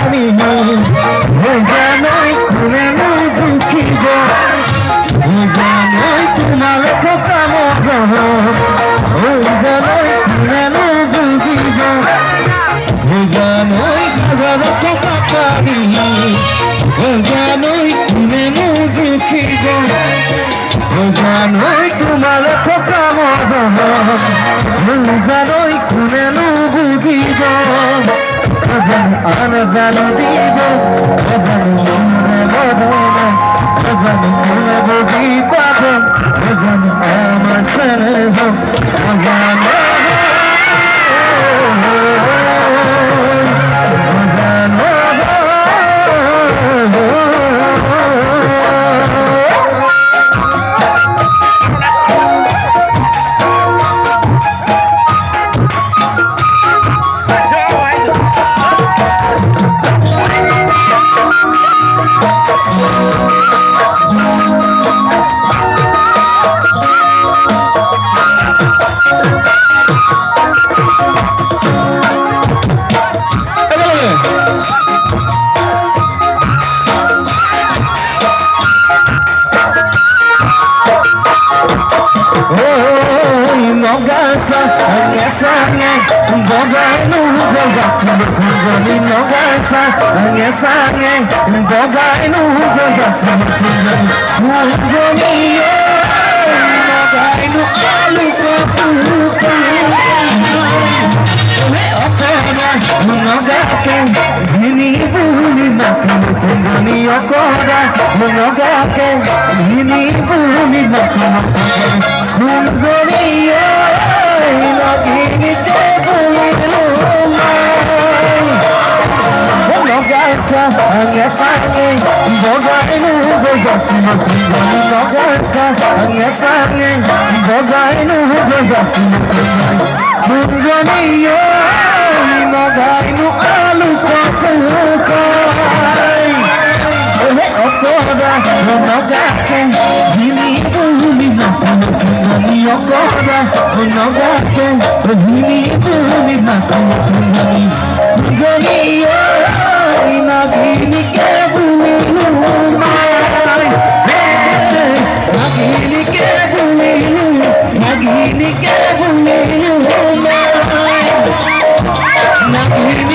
পারি জানাই করে বুঝিব জানাই তোমার কথা জানাই করে বুঝিব জানাই তোমার কথা পারি জানাই করে বুঝিব জানাই তোমার কথা জানাই করে বুঝিব আর জানো দিব জানি বুঝি পাব জানি আমার সরে জানো Nagini